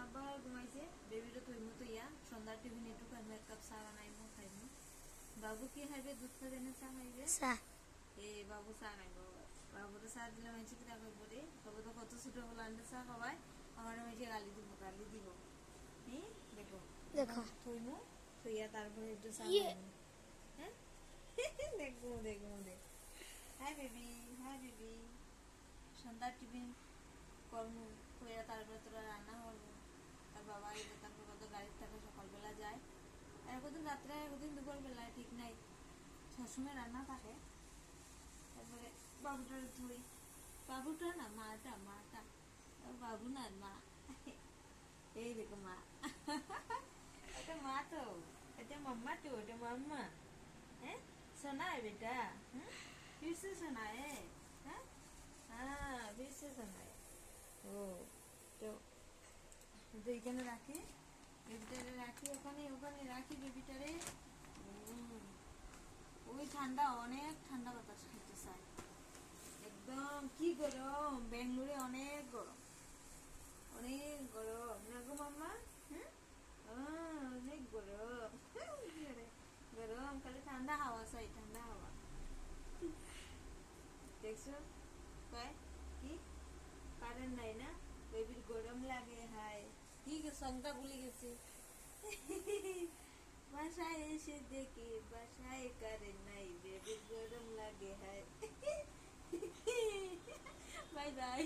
আব্বা ঘুমাইছে, বেবিরও তো মতো ইয়া সন্ধ্যার টিফিন একটু খাইমু, এক কাপ চা বানাইমু খাইমু। বাবু কি খাইবে? দুধ খাবে না চা খাইবে? চা। এ বাবু চা খাইব। বাবুরে চা দিলে মাইছে কিনা খাইব রে? বাবু তো কত ছোট বলে আনতে চা খাওয়ায়, আমার মাইছে গালি দিব, গালি দিব। দেখো দেখো থইমু, থইয়া তারপরে একটু চা ইয়ে খাইমু। হ্যাঁ দেখবো দেখবো দেখ। Hi baby, hi baby. সন্ধ্যার টিফিন করমু, কইরা তারপরে তোরা রান্না করবো। তার বাবা এলে তারপর কত গাড়ির থাকে সকালবেলা যায়, আর একদিন রাত্রে একদিন দুপুরবেলায় ঠিক নাই, সবসময় রান্না থাকে। তারপরে বাবুটার ধুই, বাবুটা না মাটা, মাটা বাবু না মা। এই দেখো মা, এটা মা তো, এটা মাম্মা তো, এটা মাম্মা। হ্যাঁ সোনা है बेटा, फिर से सोना है, हाँ फिर से सोना है। ও তো এখানে রাখি, বেবিটারে রাখি, ওখানে ওখানে রাখি বেবিটারে। ওই ঠান্ডা, অনেক ঠান্ডা বাতাস খাইতে চায় একদম। কি গরম বেঙ্গলোরে, অনেক গরম, অনেক গরম না গো মাম্মা? অনেক গরম, গরম খালি ঠান্ডা হাওয়া চাই, ঠান্ডা হাওয়া। দেখছো কয় কি কারেন্ট নাই না, বেবির গরম লাগে। হায় কি সংটা ভুলে গেছে। বাসায় এসে দেখি বাসায় কারেন্ট নাই, বেবির গরম লাগে। হায় বাই বাই।